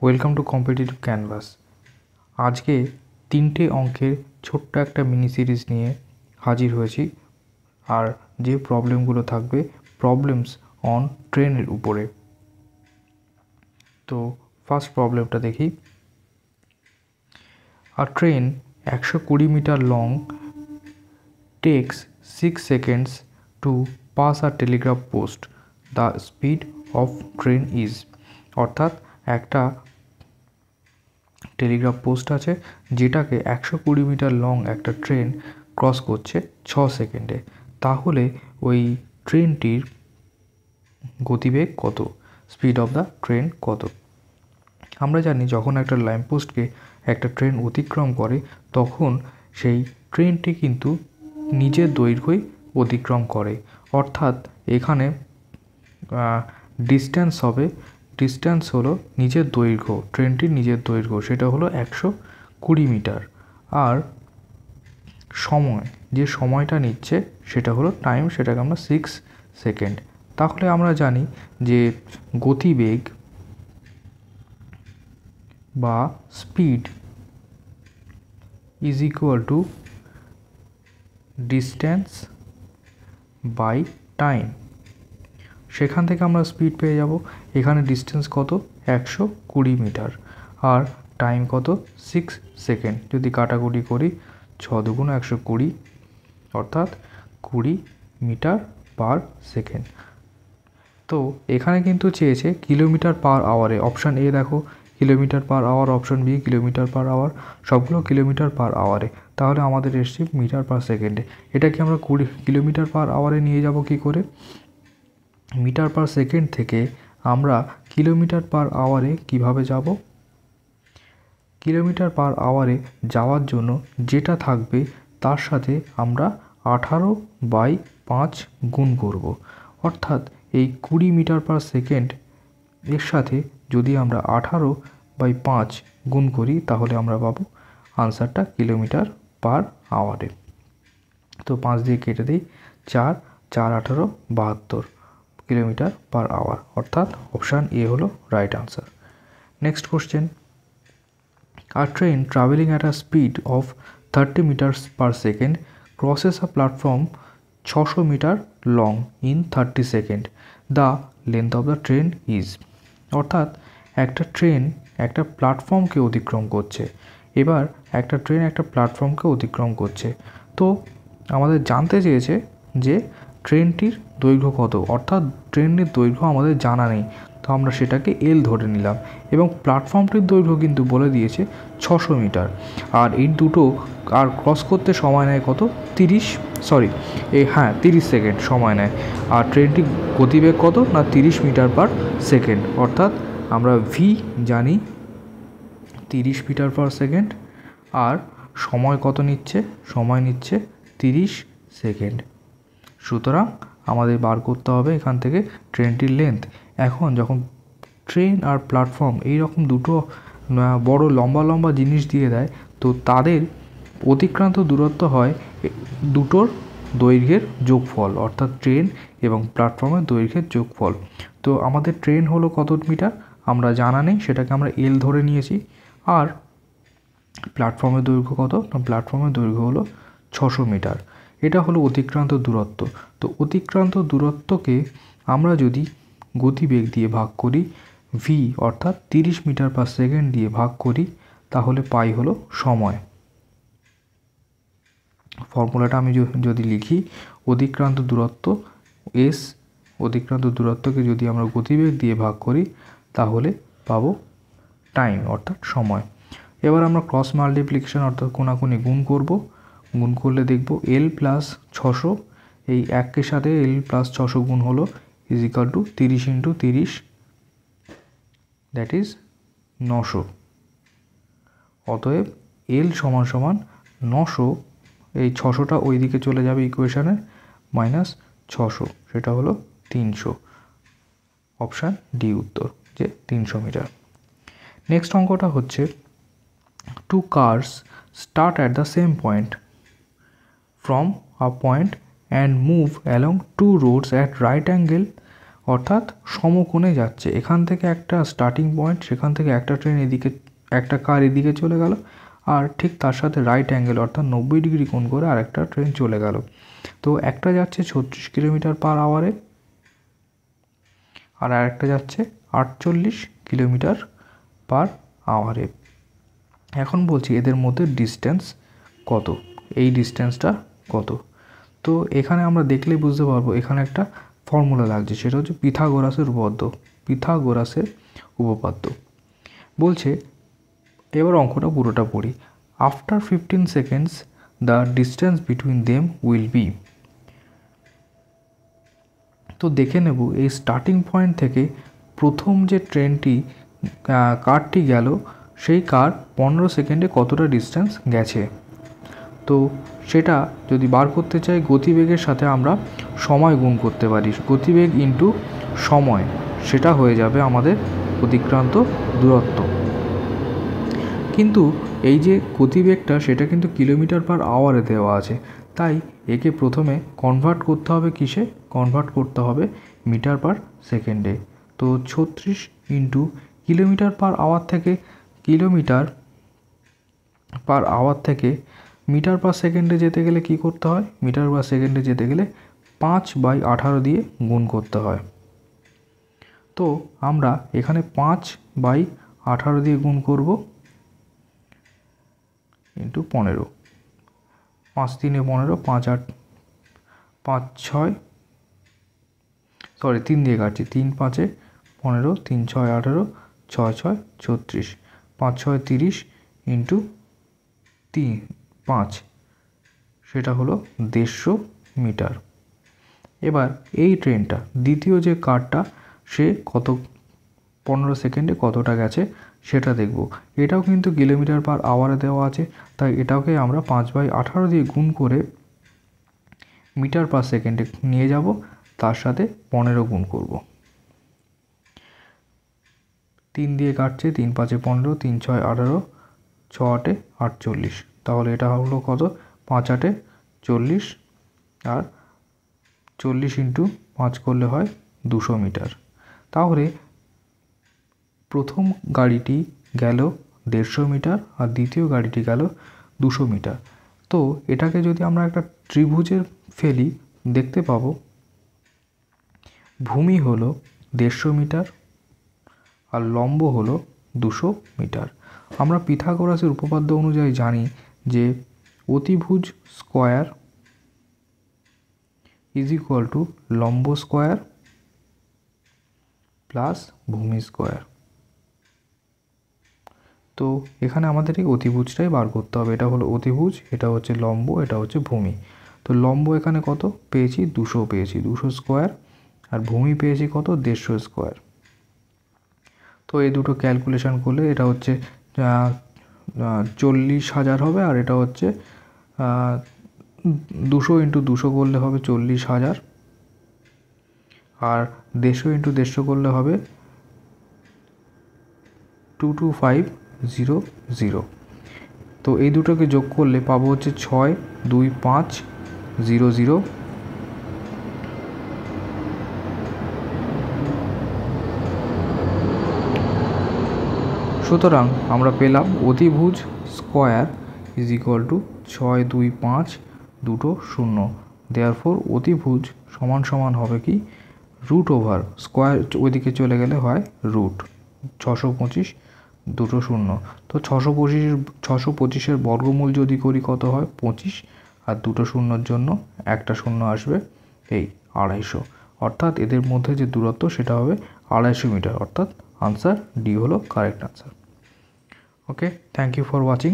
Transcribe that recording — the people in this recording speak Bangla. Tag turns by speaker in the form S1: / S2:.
S1: Welcome to competitive canvas. আজকে 3টে অঙ্কের ছোট্ট একটা মিনি সিরিজ নিয়ে হাজির হয়েছি। আর যে প্রবলেমগুলো থাকবে প্রবলেমস অন ট্রেনের উপরে। তো ফার্স্ট প্রবলেমটা দেখি। A train 120 metre long takes 6 seconds to pass a telegraph post, the speed of train is. অর্থাৎ একটা টেলিগ্রাফ পোস্ট আছে যেটাকে 120 মিটার লং একটা ট্রেন ক্রস করছে 6 সেকেন্ডে। তাহলে ওই ট্রেনটির গতিবেগ কত, স্পিড অফ দ্য ট্রেন কত। আমরা জানি যখন একটা ল্যাম্পপোস্টকে একটা ট্রেন অতিক্রম করে তখন সেই ট্রেনটি কিন্তু নিজের দৈর্ঘ্যই অতিক্রম করে। অর্থাৎ এখানে ডিস্ট্যান্স হলো নিজের দৈর্ঘ্য, ট্রেনটির নিজের দৈর্ঘ্য, সেটা হলো 120 মিটার। আর সময়, যে সময়টা নিচ্ছে সেটা হলো টাইম, সেটাকে আমরা 6 সেকেন্ড। তাহলে আমরা জানি যে গতিবেগ বা speed is equal to distance by time. সেখান থেকে আমরা স্পিড পেয়ে যাব। এখানে ডিস্টেন্স কত, 120 মিটার, আর টাইম কত, 6 সেকেন্ড। যদি কাটাকুটি করি 6 দুগুণ 120, অর্থাৎ 20 মিটার পার সেকেন্ড। তো এখানে কিন্তু চেয়েছে কিলোমিটার পার আওয়ারে। অপশান এ দেখো kilometre per hour, option B kilometre per hour, সবগুলো কিলোমিটার পার আওয়ারে। তাহলে আমাদের এসছে মিটার পার সেকেন্ডে। এটাকে আমরা কিলোমিটার পার আওয়ারে নিয়ে যাব কি করে? মিটার পার সেকেন্ড থেকে আমরা কিলোমিটার পার আওয়ারে কিভাবে যাব? কিলোমিটার পার আওয়ারে যাওয়ার জন্য যেটা থাকবে তার সাথে আমরা 18/5 গুণ করব। অর্থাৎ এই 20 মিটার পার সেকেন্ড এর সাথে যদি আমরা 18/5 গুণ করি তাহলে আমরা পাবো আনসারটা কিলোমিটার পার আওয়ারে। তো 5 দিয়ে কেটে দিই, 4 4 18 72 কিলোমিটার পার আওয়ার, অর্থাৎ অপশান এ হলো right answer. Next question. A train traveling at a speed of 30 meters per second crosses a platform 600 meter long in 30 seconds. The length of the train is। অর্থাৎ একটা ট্রেন একটা প্ল্যাটফর্মকে অতিক্রম করছে। এবার একটা ট্রেন একটা প্ল্যাটফর্মকে অতিক্রম করছে। তো আমাদের জানতে চেয়েছে যে ট্রেনটির দৈর্ঘ্য কত। অর্থাৎ ট্রেনের দৈর্ঘ্য আমাদের জানা নেই, তো আমরা সেটাকে এল ধরে নিলাম। এবং প্ল্যাটফর্মটির দৈর্ঘ্য কিন্তু বলে দিয়েছে 600 মিটার। আর এই দুটো আর ক্রস করতে সময় নেয় কত, 30 সেকেন্ড সময় নেয়। আর ট্রেনটির গতিবেগ কত না 30 মিটার পার সেকেন্ড। অর্থাৎ আমরা ভি জানি 30 মিটার পার সেকেন্ড, আর সময় কত নিচ্ছে, সময় নিচ্ছে 30 সেকেন্ড। সুতরাং আমাদের বার করতে হবে এখান থেকে ট্রেনটির লেন্থ। এখন যখন ট্রেন আর প্ল্যাটফর্ম এইরকম দুটো বড় লম্বা লম্বা জিনিস দিয়ে দেয়, তো তাদের অতিক্রান্ত দূরত্ব হয় দুটোর দৈর্ঘ্যের যোগফল, অর্থাৎ ট্রেন এবং প্ল্যাটফর্মের দৈর্ঘ্যের যোগফল। তো আমাদের ট্রেন হলো কত মিটার আমরা জানা নেই, সেটাকে আমরা এল ধরে নিয়েছি। আর প্ল্যাটফর্মের দৈর্ঘ্য কত না, প্ল্যাটফর্মের দৈর্ঘ্য হলো 600 মিটার। এটা হলো অতিক্রান্ত দূরত্ব। তো অতিক্রান্ত দূরত্বকে আমরা যদি গতিবেগ দিয়ে ভাগ করি, ভি অর্থাৎ 30 মিটার পার সেকেন্ড দিয়ে ভাগ করি, তাহলে পাই হলো সময়। ফর্মুলাটা আমি যদি লিখি, অতিক্রান্ত দূরত্ব এস, অতিক্রান্ত দূরত্বকে যদি আমরা গতিবেগ দিয়ে ভাগ করি তাহলে পাবো টাইম অর্থাৎ সময়। এবার আমরা ক্রস মাল্টিপ্লিকেশন অর্থাৎ কোনাকুনি গুণ করব। গুণ করলে দেখব এল প্লাস 600, এই একের সাথে এল প্লাস 600 গুণ হলো is equal to 30 into 30, that is 900। অতএব এল সমান সমান 900, এই 600টা ওই দিকে চলে যাবে ইকুয়েশানে, মাইনাস 600, সেটা হলো 300। অপশান ডি উত্তর, যে 300 মিটার। নেক্সট অঙ্কটা হচ্ছে, two cars start at the same point from a point and move along two roads at right angle অর্থাৎ সমকোণে যাচ্ছে। এখান থেকে একটা স্টার্টিং পয়েন্ট, সেখান থেকে একটা ট্রেন এদিকে, একটা কার এদিকে চলে গেল, আর ঠিক তার সাথে রাইট অ্যাঙ্গেল অর্থাৎ 90 ডিগ্রি কোণ করে আরেকটা ট্রেন চলে গেল। তো একটা যাচ্ছে 36 কিলোমিটার পার আওয়ারে, আর আরেকটা যাচ্ছে 48 কিলোমিটার পার আওয়ারে। এখন বলছি এদের মধ্যে ডিস্টেন্স কত, এই ডিস্টেন্সটা কত। তো এখানে আমরা দেখলেই বুঝতে পারবো এখানে একটা ফর্মুলা লাগছে, সেটা হচ্ছে পিথাগোরাসের উপপাদ্য। বলছে, এবার অঙ্কটা পুরোটা পড়ি। After 15 seconds the distance between them will be. তো দেখে নেব এই স্টার্টিং পয়েন্ট থেকে প্রথম যে ট্রেনটি কারটি গেল, সেই কার 15 সেকেন্ডে কতটা ডিস্টেন্স গেছে। তো সেটা যদি বার করতে চাই, গতিবেগের সাথে আমরা সময় গুণ করতে পারি। গতিবেগ ইন্টু সময়, সেটা হয়ে যাবে আমাদের অতিক্রান্ত দূরত্ব। কিন্তু এই যে গতিবেগটা, সেটা কিন্তু কিলোমিটার পার আওয়ারে দেওয়া আছে, তাই একে প্রথমে কনভার্ট করতে হবে কিসে? কনভার্ট করতে হবে মিটার পার সেকেন্ডে। তো 36 ইন্টু কিলোমিটার পার আওয়ার থেকে মিটার পার সেকেন্ডে যেতে গেলে কি করতে হয়? মিটার পার সেকেন্ডে যেতে গেলে 5/18 দিয়ে গুণ করতে হয়। তো আমরা এখানে 5/18 দিয়ে গুণ করব, ইন্টু 15, 5 3 15, 5 8 5 6, সরি 3 দিয়ে কাটছি, 3 5 15, 3 6 18, 6 6 36, 5 6 30 ইন্টু 5, সেটা হলো 150 মিটার। এবার এই ট্রেনটা, দ্বিতীয় যে কারটা, সে কত 15 সেকেন্ডে কতটা গেছে সেটা দেখব। এটাও কিন্তু কিলোমিটার পার আওয়ারে দেওয়া আছে, তাই এটাকে আমরা 5/18 দিয়ে গুণ করে মিটার পার সেকেন্ডে নিয়ে যাব, তার সাথে 15 গুণ করব। 3 দিয়ে কাটছে, 3 5 15, 3 6 18, 6 8 48, তাহলে এটা হলো কত? 5 8 40, আর 40 ইন্টু 5 করলে হয় 200 মিটার। তাহলে প্রথম গাড়িটি গেল 150 মিটার, আর দ্বিতীয় গাড়িটি গেল 200 মিটার। তো এটাকে যদি আমরা একটা ত্রিভুজের ফেলি, দেখতে পাবো ভূমি হলো 150 মিটার আর লম্ব হলো 200 মিটার। আমরা পিথাগোরাসের উপপাদ্য অনুযায়ী জানি যে অতিভুজ স্কয়ার ইজ ইকুয়াল টু লম্ব স্কয়ার প্লাস ভূমি স্কয়ার। তো এখানে আমাদের এই অতিভুজটাই বার করতে হবে। এটা হলো অতিভুজ, এটা হচ্ছে লম্ব, এটা হচ্ছে ভূমি। তো লম্ব এখানে কত পেয়েছি? 200 পেয়েছি, 200 স্কোয়ার, আর ভূমি পেয়েছি কত? 150 স্কোয়ার। তো এই দুটো ক্যালকুলেশন করলে এটা হচ্ছে 40,000 হবে, আর এটা হচ্ছে 200 ইন্টু 200 করলে হবে 40,000, আর 150 ইন্টু 150 করলে হবে 22500। তো এই দুটোকে যোগ করলে পাবো হচ্ছে 62500। সুতরাং আমরা পেলাম অতিভুজ square is equal two 62520। Therefore অতিভুজ সমান সমান হবে কি? রুট ওভার স্কোয়ার, ওইদিকে চলে গেলে হয় রুট 625 20। তো 625-625-এর বর্গমূল যদি করি কত হয়? 25, আর 2 শূন্যর জন্য একটা শূন্য আসবে, এই 250। অর্থাৎ এদের মধ্যে যে দূরত্ব সেটা হবে 250 মিটার। অর্থাৎ আনসার ডি হলো correct answer. Okay, thank you for watching.